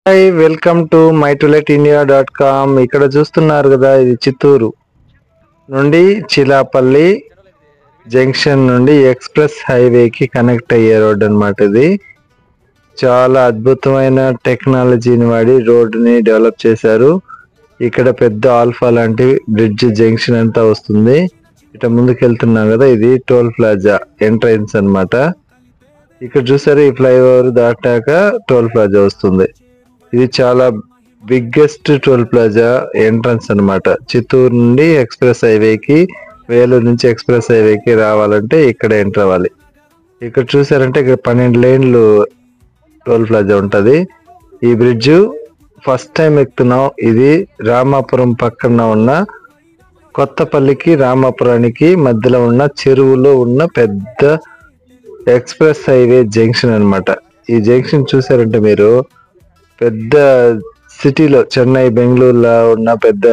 Hi welcome to mytoletindia.com. ఇక్కడ చూస్తున్నారు కదా, ఇది చిత్తూరు నుండి చిలాపల్లి జంక్షన్ నుండి ఎక్స్ప్రెస్ హైవేకి కనెక్ట్ అయ్యే రోడ్ అన్నమాట. ఇది చాలా అద్భుతమైన టెక్నాలజీని వాడి రోడ్డుని డెవలప్ చేశారు. ఇక్కడ పెద్ద ఆల్ఫా లాంటి బ్రిడ్జ్ జంక్షన్ అంతా వస్తుంది. ఇట ముందుకు వెళ్తున్నాం కదా, ఇది టోల్ ప్లాజా ఎంట్రన్స్ అన్నమాట. ఇక్కడ చూసారు, ఈ ఫ్లైఓవర్ దాటాక టోల్ ప్లాజా వస్తుంది. ఇది చాలా బిగ్గెస్ట్ టోల్ ప్లాజా ఎంట్రన్స్ అన్నమాట. చిత్తూరు నుండి ఎక్స్ప్రెస్ హైవేకి, వేలూరు నుంచి ఎక్స్ప్రెస్ హైవేకి రావాలంటే ఇక్కడ ఎంటర్ అవ్వాలి. ఇక్కడ చూసారంటే ఇక్కడ 12 లేన్లు టోల్ ప్లాజా ఉంటది. ఈ బ్రిడ్జ్ ఫస్ట్ టైం ఎక్కుతున్నాం. ఇది రామాపురం పక్కన ఉన్న కొత్తపల్లికి రామాపురానికి మధ్యలో ఉన్న చెరువులో ఉన్న పెద్ద ఎక్స్ప్రెస్ హైవే జంక్షన్ అన్నమాట. ఈ జంక్షన్ చూసారంటే మీరు పెద్ద సిటీలో చెన్నై, బెంగళూరులో ఉన్న పెద్ద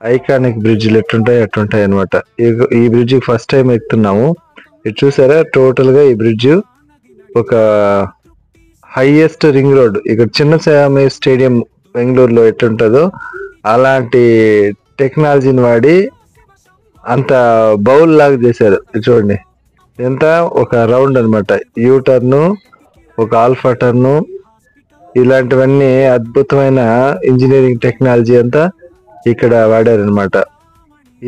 ఐకానిక్ బ్రిడ్జ్లు ఎట్టుంటాయి అట్టుంటాయి అనమాట. ఈ బ్రిడ్జ్ ఫస్ట్ టైం ఎక్కుతున్నాము. ఇది చూసారా, టోటల్ గా ఈ బ్రిడ్జ్ ఒక హైయెస్ట్ రింగ్ రోడ్. ఇక్కడ చిన్న స్టేడియం బెంగళూరులో ఎట్టుంటుందో అలాంటి టెక్నాలజీని వాడి అంత బౌల్ లాగా చేశారు. చూడండి, ఎంత ఒక రౌండ్ అనమాట. యూ టర్న్, ఒక ఆల్ఫా టర్న్, ఇలాంటివన్నీ అద్భుతమైన ఇంజనీరింగ్ టెక్నాలజీ అంతా ఇక్కడ వాడారనమాట.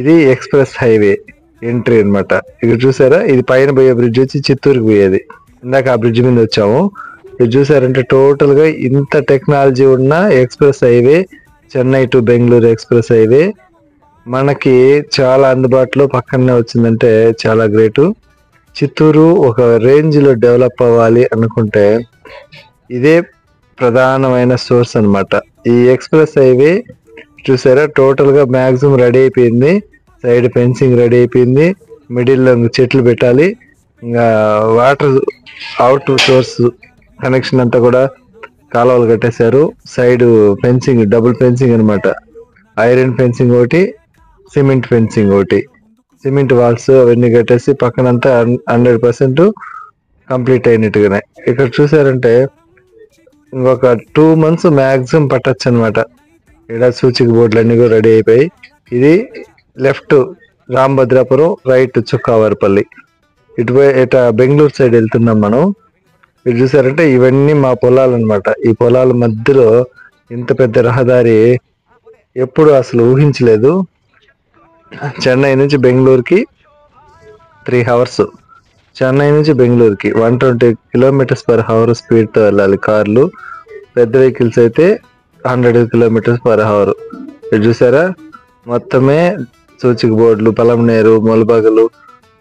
ఇది ఎక్స్ప్రెస్ హైవే ఎంట్రీ అనమాట. ఇక్కడ చూసారా, ఇది పైన పోయే బ్రిడ్జ్ వచ్చి చిత్తూరుకి పోయేది. ఇందాక ఆ బ్రిడ్జ్ మీద వచ్చాము. ఇది చూసారంటే టోటల్ గా ఇంత టెక్నాలజీ ఉన్న express highway, Chennai to Bengaluru express highway మనకి చాలా అందుబాటులో పక్కనే వచ్చిందంటే చాలా గ్రేటు. చిత్తూరు ఒక రేంజ్ లో డెవలప్ అవ్వాలి అనుకుంటే ఇదే ప్రధానమైన సోర్స్ అన్నమాట. ఈ ఎక్స్ప్రెస్ హైవే చూసారా, టోటల్ గా మ్యాక్సిమం రెడీ అయిపోయింది. సైడ్ ఫెన్సింగ్ రెడీ అయిపోయింది. మిడిల్ లో చెట్లు పెట్టాలి. ఇంకా వాటర్ అవుట్ సోర్స్ కనెక్షన్ అంతా కూడా కాలువలు కట్టేశారు. సైడ్ ఫెన్సింగ్, డబుల్ ఫెన్సింగ్ అన్నమాట. ఐరన్ ఫెన్సింగ్ ఒకటి, సిమెంట్ ఫెన్సింగ్ ఒకటి, సిమెంట్ వాల్స్ అవన్నీ కట్టేసి పక్కనంతా 100% కంప్లీట్ అయినట్టుగానే. ఇక్కడ చూసారంటే ఇంకొక 2 months మ్యాక్సిమం పట్టచ్చు అనమాట. ఇక్కడ సూచిక బోర్డులు అన్ని కూడా రెడీ అయిపోయి, ఇది లెఫ్ట్ రామభద్రాపురం, రైట్ చుక్కావారిపల్లి. ఇట బెంగళూరు సైడ్ వెళ్తున్నాం మనం. మీరు చూసారంటే ఇవన్నీ మా పొలాలు అనమాట. ఈ పొలాల మధ్యలో ఇంత పెద్ద రహదారి ఎప్పుడు అసలు ఊహించలేదు. చెన్నై నుంచి బెంగళూరుకి 3 hours, చెన్నై నుంచి బెంగళూరుకి 120 km/h స్పీడ్తో వెళ్ళాలి కార్లు. పెద్ద వెహికల్స్ అయితే 100 km/h. ఇది చూసారా, మొత్తమే సూచిక బోర్డులు, పలంనేరు, మొలబగలు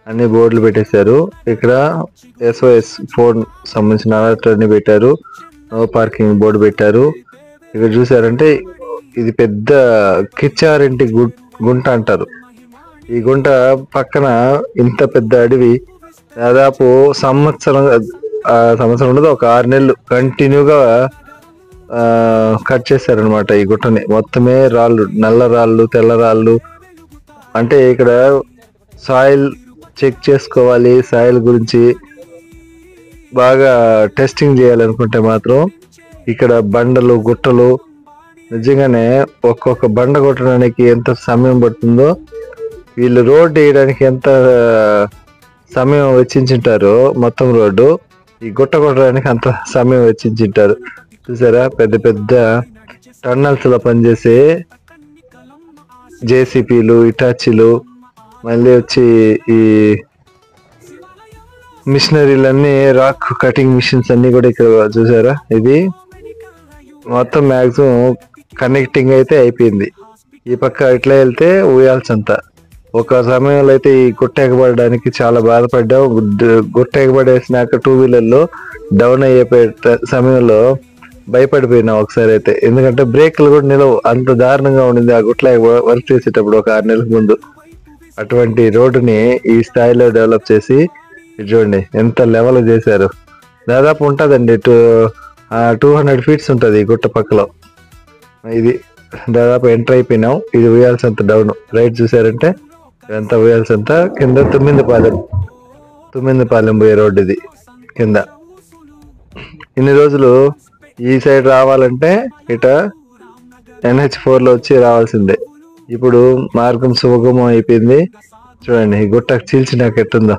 అన్ని బోర్డులు పెట్టేశారు. ఇక్కడ SOS ఫోన్ సంబంధించిన అలర్ట్ అన్ని పెట్టారు. నో పార్కింగ్ బోర్డు పెట్టారు. ఇక్కడ చూసారంటే ఇది పెద్ద కిచ్చారింటి గుంట అంటారు. ఈ గుంట పక్కన ఇంత పెద్ద అడవి, దాదాపు సంవత్సరం ఉండదు, ఒక 6 నెలలు కంటిన్యూగా కట్ చేశారనమాట. ఈ గుట్టని మొత్తమే రాళ్ళు, నల్ల రాళ్ళు, తెల్ల రాళ్ళు. అంటే ఇక్కడ సాయిల్ చెక్ చేసుకోవాలి, సాయిల్ గురించి బాగా టెస్టింగ్ చేయాలనుకుంటే మాత్రం ఇక్కడ బండలు, గుట్టలు, నిజంగానే ఒక్కొక్క బండ కొట్టడానికి ఎంత సమయం పడుతుందో, వీళ్ళు రోడ్డు వేయడానికి ఎంత సమయం వెచ్చించుంటారో, మొత్తం రోడ్డు ఈ గుట్ట కొట్టడానికి అంత సమయం వెచ్చించుంటారు. చూసారా, పెద్ద పెద్ద టన్నల్స్ లో పనిచేసే JCPలు, ఇటాచీలు, మళ్ళీ వచ్చి ఈ మిషనరీలన్నీ, రాక్ కటింగ్ మిషన్స్ అన్ని కూడా ఇక్కడ చూసారా. ఇది మొత్తం మ్యాక్సిమం కనెక్టింగ్ అయితే అయిపోయింది. ఈ పక్క ఇట్లా వెళ్తే ఊయాల్సంతా. ఒక సమయంలో అయితే ఈ గుట్ట ఎగబడడానికి చాలా బాధపడ్డాం. గుట్ట ఎగబడేసినాక 2 wheelerలో డౌన్ అయ్యే సమయంలో భయపడిపోయినా ఒకసారి అయితే. ఎందుకంటే బ్రేక్లు కూడా నిలవు, అంత దారుణంగా ఉండింది ఆ గుట్ల వర్క్ చేసేటప్పుడు ఒక 6 నెలల ముందు. అటువంటి రోడ్డుని ఈ స్థాయిలో డెవలప్ చేసి చూడండి ఎంత లెవెల్ చేశారు. దాదాపు ఉంటుందండి 200 feet ఉంటుంది ఈ గుట్ట పక్కలో. ఇది దాదాపు ఎంటర్ అయిపోయినాం. ఇది ఉయ్యాల్సంత డౌన్. రైట్ చూసారంటే ఎంత ఉయ్యాల్సంత కింద తుమ్మిందపాలెం పోయే రోడ్డు ఇది కింద. ఇన్ని రోజులు ఈ సైడ్ రావాలంటే ఇట NH4 వచ్చి రావాల్సిందే. ఇప్పుడు మార్గం సుగమం అయిపోయింది. చూడండి ఈ గుట్టకు చీల్చినాక ఎట్టుందో.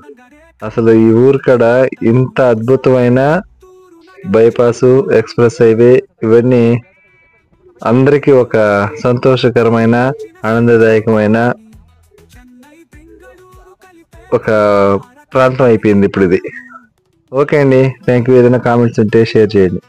అసలు ఈ ఊరు కాడ ఇంత అద్భుతమైన బైపాస్, ఎక్స్ప్రెస్ హైవే ఇవన్నీ అందరికీ ఒక సంతోషకరమైన, ఆనందదాయకమైన ఒక ప్రాంతం అయిపోయింది ఇప్పుడు ఇది. ఓకే అండి, థ్యాంక్ యూ. ఏదైనా కామెంట్స్ ఉంటే షేర్ చేయండి.